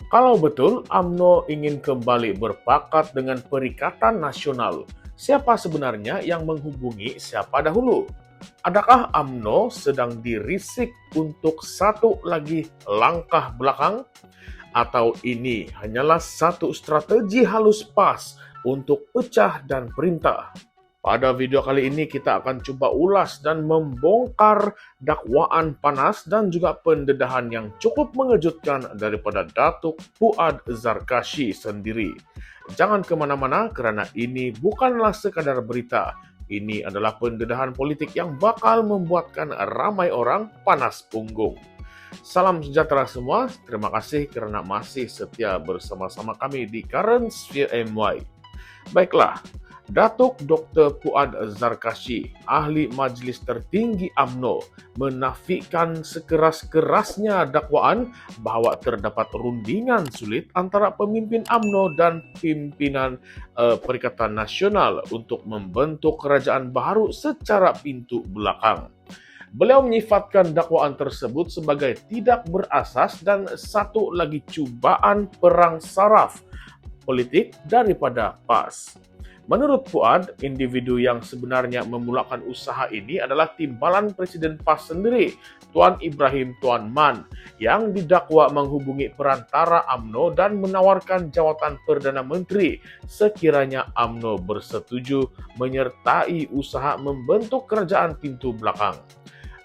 Kalau betul UMNO ingin kembali berpakat dengan Perikatan Nasional, siapa sebenarnya yang menghubungi siapa dahulu? Adakah UMNO sedang dirisik untuk satu lagi langkah belakang? Atau ini hanyalah satu strategi halus PAS untuk pecah dan perintah? Pada video kali ini kita akan coba ulas dan membongkar dakwaan panas dan juga pendedahan yang cukup mengejutkan daripada Datuk Fuad Zarkashi sendiri. Jangan kemana-mana karena ini bukanlah sekadar berita. Ini adalah pendedahan politik yang bakal membuatkan ramai orang panas punggung. Salam sejahtera semua, terima kasih karena masih setia bersama-sama kami di Current Sphere MY. Baiklah, Datuk Dr. Fuad Zarkashi, ahli Majlis Tertinggi UMNO, menafikan sekeras-kerasnya dakwaan bahwa terdapat rundingan sulit antara pemimpin UMNO dan pimpinan Perikatan Nasional untuk membentuk kerajaan baru secara pintu belakang. Beliau menyifatkan dakwaan tersebut sebagai tidak berasas dan satu lagi cubaan perang saraf politik daripada PAS. Menurut Fuad, individu yang sebenarnya memulakan usaha ini adalah timbalan Presiden PAS sendiri, Tuan Ibrahim Tuan Man, yang didakwa menghubungi perantara UMNO dan menawarkan jawatan Perdana Menteri sekiranya UMNO bersetuju menyertai usaha membentuk kerajaan pintu belakang.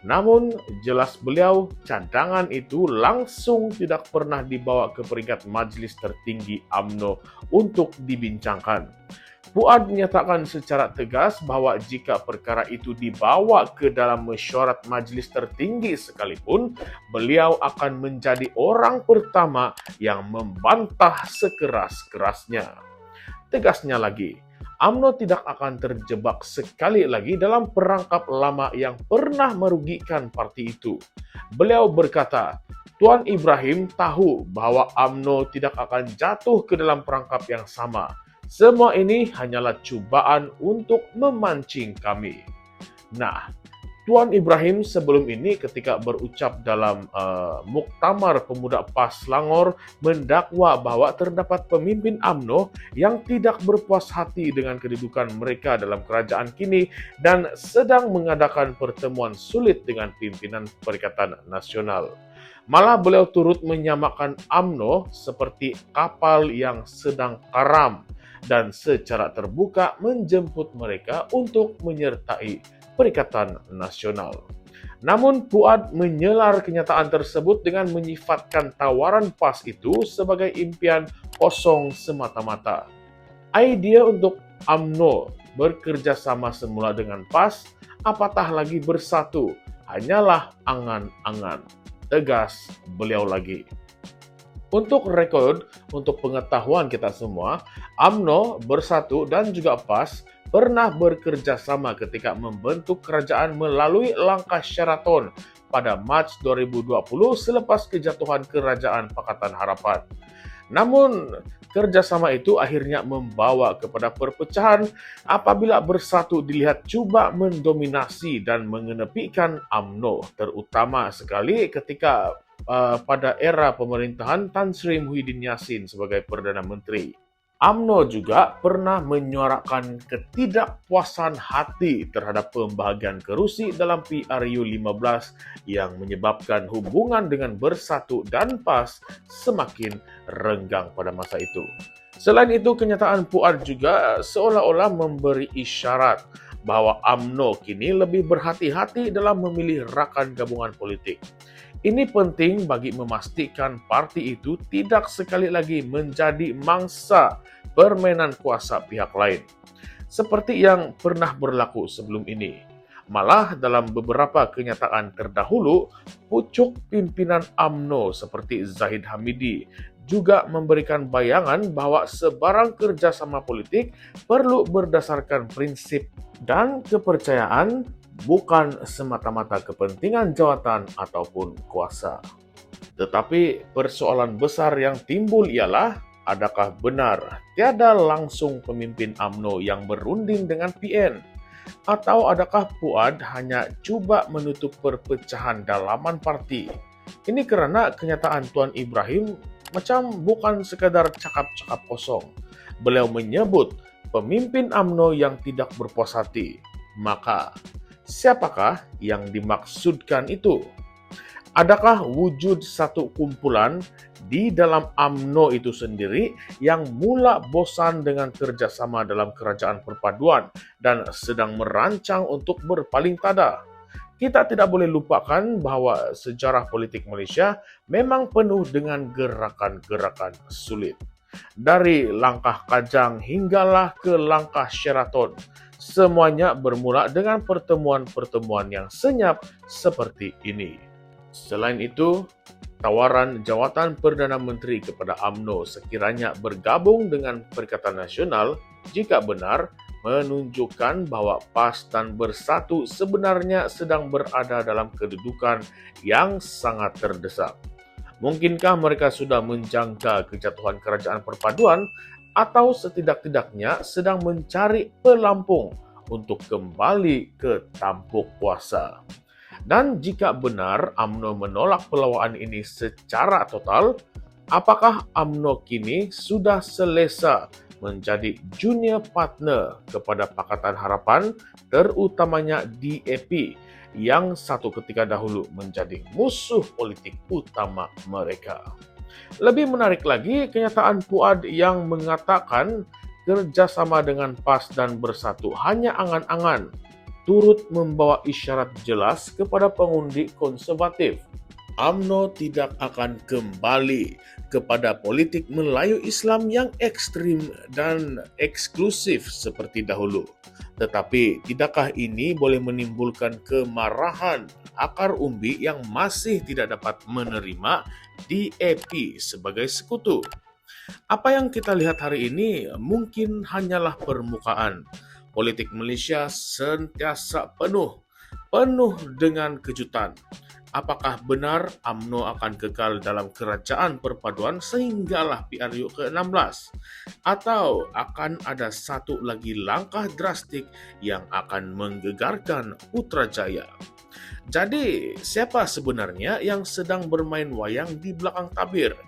Namun, jelas beliau, cadangan itu langsung tidak pernah dibawa ke peringkat Majlis Tertinggi UMNO untuk dibincangkan. Fuad menyatakan secara tegas bahwa jika perkara itu dibawa ke dalam mesyuarat Majlis Tertinggi sekalipun, beliau akan menjadi orang pertama yang membantah sekeras-kerasnya. Tegasnya lagi, UMNO tidak akan terjebak sekali lagi dalam perangkap lama yang pernah merugikan parti itu. Beliau berkata, Tuan Ibrahim tahu bahwa UMNO tidak akan jatuh ke dalam perangkap yang sama. Semua ini hanyalah cubaan untuk memancing kami. Nah, Tuan Ibrahim sebelum ini ketika berucap dalam Muktamar Pemuda PAS Selangor mendakwa bahwa terdapat pemimpin UMNO yang tidak berpuas hati dengan kedudukan mereka dalam kerajaan kini dan sedang mengadakan pertemuan sulit dengan pimpinan Perikatan Nasional. Malah beliau turut menyamakan UMNO seperti kapal yang sedang karam dan secara terbuka menjemput mereka untuk menyertai Perikatan Nasional. Namun Fuad menyelar kenyataan tersebut dengan menyifatkan tawaran PAS itu sebagai impian kosong semata-mata. Idea untuk UMNO bekerja sama semula dengan PAS, apatah lagi bersatu, hanyalah angan-angan. Tegas beliau lagi. Untuk rekod, untuk pengetahuan kita semua, UMNO, Bersatu, dan juga PAS pernah bekerja sama ketika membentuk kerajaan melalui langkah Sheraton pada Mac 2020 selepas kejatuhan Kerajaan Pakatan Harapan. Namun, kerjasama itu akhirnya membawa kepada perpecahan apabila Bersatu dilihat coba mendominasi dan mengenepikan UMNO, terutama sekali ketika pada era pemerintahan Tan Sri Muhyiddin Yassin sebagai Perdana Menteri. UMNO juga pernah menyuarakan ketidakpuasan hati terhadap pembahagian kerusi dalam PRU15 yang menyebabkan hubungan dengan Bersatu dan PAS semakin renggang pada masa itu. Selain itu, kenyataan Fuad juga seolah-olah memberi isyarat bahwa UMNO kini lebih berhati-hati dalam memilih rakan gabungan politik. Ini penting bagi memastikan parti itu tidak sekali lagi menjadi mangsa permainan kuasa pihak lain, seperti yang pernah berlaku sebelum ini. Malah dalam beberapa kenyataan terdahulu, pucuk pimpinan UMNO seperti Zahid Hamidi juga memberikan bayangan bahwa sebarang kerjasama politik perlu berdasarkan prinsip dan kepercayaan, bukan semata-mata kepentingan jawatan ataupun kuasa. Tetapi persoalan besar yang timbul ialah, adakah benar tiada langsung pemimpin UMNO yang berunding dengan PN? Atau adakah Fuad hanya cuba menutup perpecahan dalaman parti? Ini karena kenyataan Tuan Ibrahim macam bukan sekadar cakap-cakap kosong. Beliau menyebut pemimpin UMNO yang tidak berpuas hati. Maka, siapakah yang dimaksudkan itu? Adakah wujud satu kumpulan di dalam UMNO itu sendiri yang mula bosan dengan kerjasama dalam kerajaan perpaduan dan sedang merancang untuk berpaling tada? Kita tidak boleh lupakan bahwa sejarah politik Malaysia memang penuh dengan gerakan-gerakan sulit. Dari langkah Kajang hinggalah ke langkah Sheraton, semuanya bermula dengan pertemuan-pertemuan yang senyap seperti ini. Selain itu, tawaran jawatan Perdana Menteri kepada UMNO sekiranya bergabung dengan Perikatan Nasional jika benar menunjukkan bahwa PAS dan Bersatu sebenarnya sedang berada dalam kedudukan yang sangat terdesak. Mungkinkah mereka sudah menjangka kejatuhan kerajaan perpaduan atau setidak-tidaknya sedang mencari pelampung untuk kembali ke tampuk kuasa? Dan jika benar UMNO menolak pelawaan ini secara total, apakah UMNO kini sudah selesa menjadi junior partner kepada Pakatan Harapan, terutamanya DAP, yang satu ketika dahulu menjadi musuh politik utama mereka? Lebih menarik lagi, kenyataan Puad yang mengatakan kerjasama dengan PAS dan Bersatu hanya angan-angan, turut membawa isyarat jelas kepada pengundi konservatif. UMNO tidak akan kembali kepada politik Melayu Islam yang ekstrim dan eksklusif seperti dahulu. Tetapi tidakkah ini boleh menimbulkan kemarahan akar umbi yang masih tidak dapat menerima DAP sebagai sekutu? Apa yang kita lihat hari ini mungkin hanyalah permukaan. Politik Malaysia sentiasa penuh dengan kejutan. Apakah benar UMNO akan kekal dalam kerajaan perpaduan sehinggalah PRU ke-16? Atau akan ada satu lagi langkah drastik yang akan menggegarkan Putrajaya? Jadi, siapa sebenarnya yang sedang bermain wayang di belakang tabir?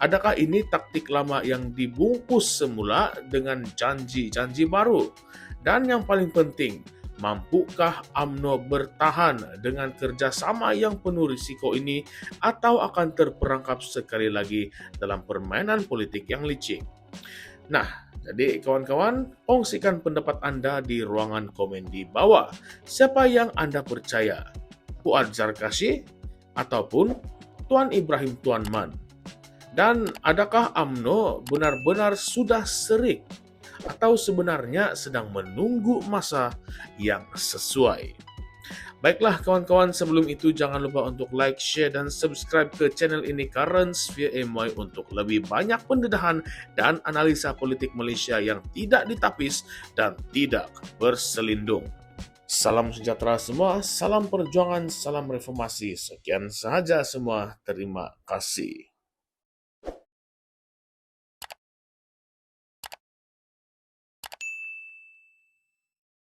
Adakah ini taktik lama yang dibungkus semula dengan janji-janji baru? Dan yang paling penting, mampukah UMNO bertahan dengan kerjasama yang penuh risiko ini atau akan terperangkap sekali lagi dalam permainan politik yang licik? Nah, jadi kawan-kawan, kongsikan pendapat Anda di ruangan komen di bawah. Siapa yang Anda percaya? Puad Zarkashi ataupun Tuan Ibrahim Tuan Man? Dan adakah UMNO benar-benar sudah serik atau sebenarnya sedang menunggu masa yang sesuai? Baiklah kawan-kawan, sebelum itu jangan lupa untuk like, share, dan subscribe ke channel ini Currents via MY untuk lebih banyak pendedahan dan analisa politik Malaysia yang tidak ditapis dan tidak berselindung. Salam sejahtera semua, salam perjuangan, salam reformasi. Sekian sahaja semua, terima kasih.